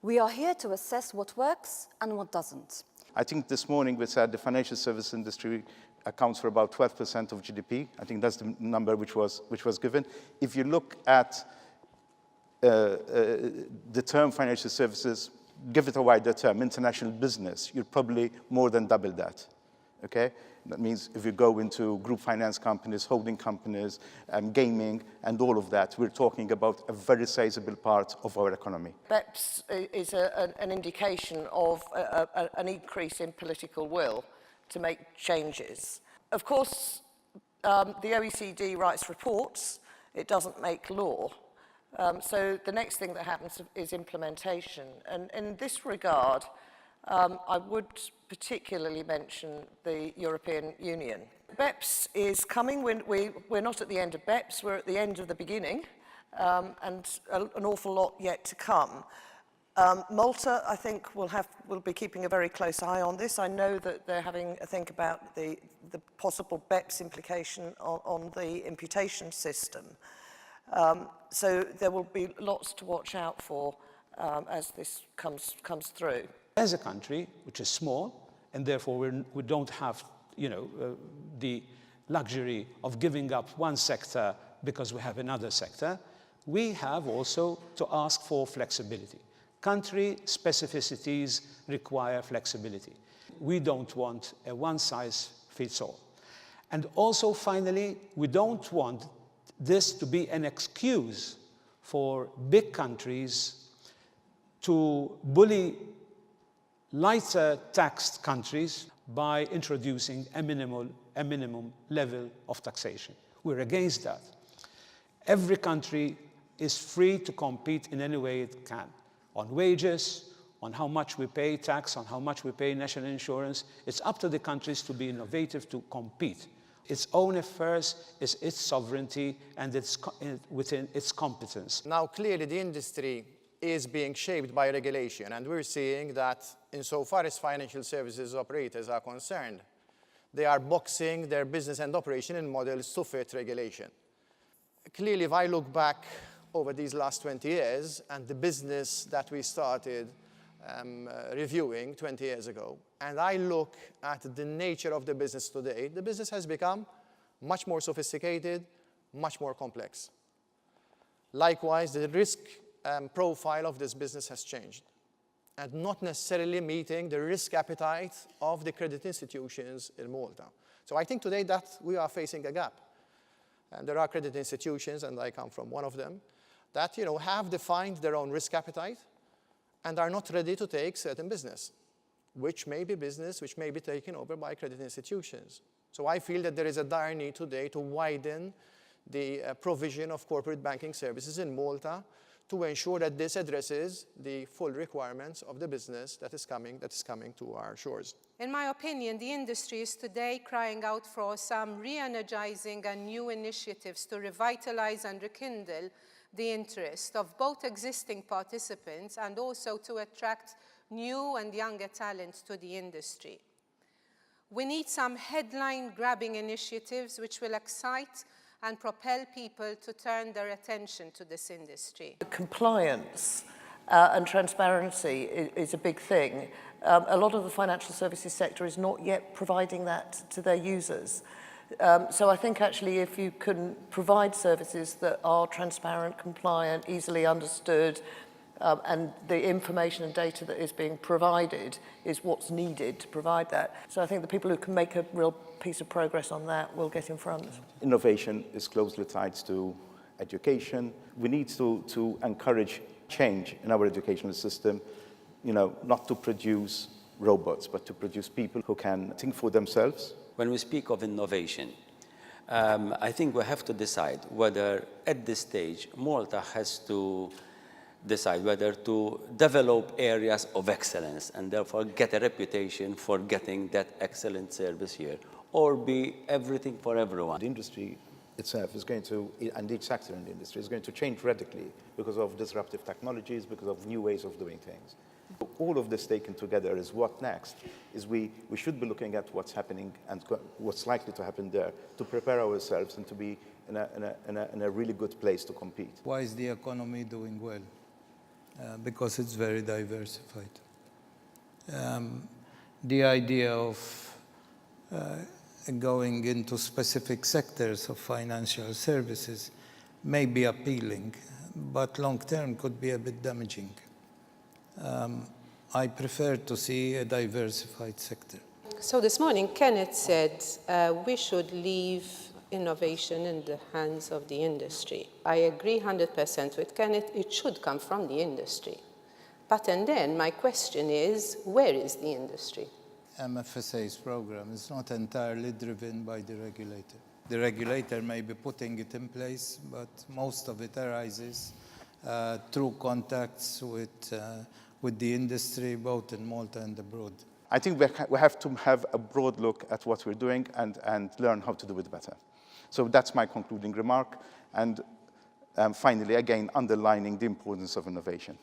We are here to assess what works and what doesn't. I think this morning we said the financial service industry accounts for about 12% of GDP. I think that's the number which was given. If you look at the term financial services, give it a wider term, international business, you're probably more than double that, okay? That means if you go into group finance companies, holding companies, gaming, and all of that, we're talking about a very sizable part of our economy. BEPS is an indication of an increase in political will to make changes. Of course, the OECD writes reports, it doesn't make law. So the next thing that happens is implementation. And in this regard, I would particularly mention the European Union. BEPS is coming. We're not at the end of BEPS, we're at the end of the beginning, and an awful lot yet to come. Malta, I think, will be keeping a very close eye on this. I know that they're having a think about the possible BEPS implication on the imputation system. So there will be lots to watch out for as this comes through. As a country, which is small, and therefore we don't have, the luxury of giving up one sector because we have another sector, we have also to ask for flexibility. Country specificities require flexibility. We don't want a one-size-fits-all. And also, finally, we don't want this to be an excuse for big countries to bully lighter taxed countries by introducing a minimum level of taxation. We're against that. Every country is free to compete in any way it can, on wages, on how much we pay tax, on how much we pay national insurance. It's up to the countries to be innovative, to compete. Its own affairs is its sovereignty and it's within its competence. Now, clearly, the industry is being shaped by regulation, and we're seeing that insofar as financial services operators are concerned, they are boxing their business and operation in models to fit regulation. Clearly, if I look back over these last 20 years and the business that we started reviewing 20 years ago, and I look at the nature of the business today, the business has become much more sophisticated, much more complex. Likewise, the risk profile of this business has changed and not necessarily meeting the risk appetite of the credit institutions in Malta. So I think today that we are facing a gap. And there are credit institutions, and I come from one of them, that have defined their own risk appetite and are not ready to take certain business, which may be taken over by credit institutions. So I feel that there is a dire need today to widen the provision of corporate banking services in Malta to ensure that this addresses the full requirements of the business that is coming to our shores. In my opinion, the industry is today crying out for some re-energizing and new initiatives to revitalize and rekindle the interest of both existing participants and also to attract new and younger talent to the industry. We need some headline-grabbing initiatives which will excite and propel people to turn their attention to this industry. Compliance and transparency is a big thing. A lot of the financial services sector is not yet providing that to their users. So I think actually if you can provide services that are transparent, compliant, easily understood, and the information and data that is being provided is what's needed to provide that. So I think the people who can make a real piece of progress on that will get in front. Innovation is closely tied to education. We need to encourage change in our educational system, not to produce robots, but to produce people who can think for themselves. When we speak of innovation, I think we have to decide whether at this stage Malta has to decide whether to develop areas of excellence and therefore get a reputation for getting that excellent service here, or be everything for everyone. The industry itself is going to, and each sector in the industry is going to change radically because of disruptive technologies, because of new ways of doing things. All of this taken together is what next, is we should be looking at what's happening and what's likely to happen there to prepare ourselves and to be in a really good place to compete. Why is the economy doing well? because it's very diversified. The idea of going into specific sectors of financial services may be appealing, but long-term could be a bit damaging. I prefer to see a diversified sector. So this morning, Kenneth said we should leave innovation in the hands of the industry. I agree 100% with Kenneth. It should come from the industry. But and then my question is, where is the industry? MFSA's program is not entirely driven by the regulator. The regulator may be putting it in place, but most of it arises through contacts with the industry, both in Malta and abroad. I think we have to have a broad look at what we're doing and learn how to do it better. So that's my concluding remark. And finally, again, underlining the importance of innovation.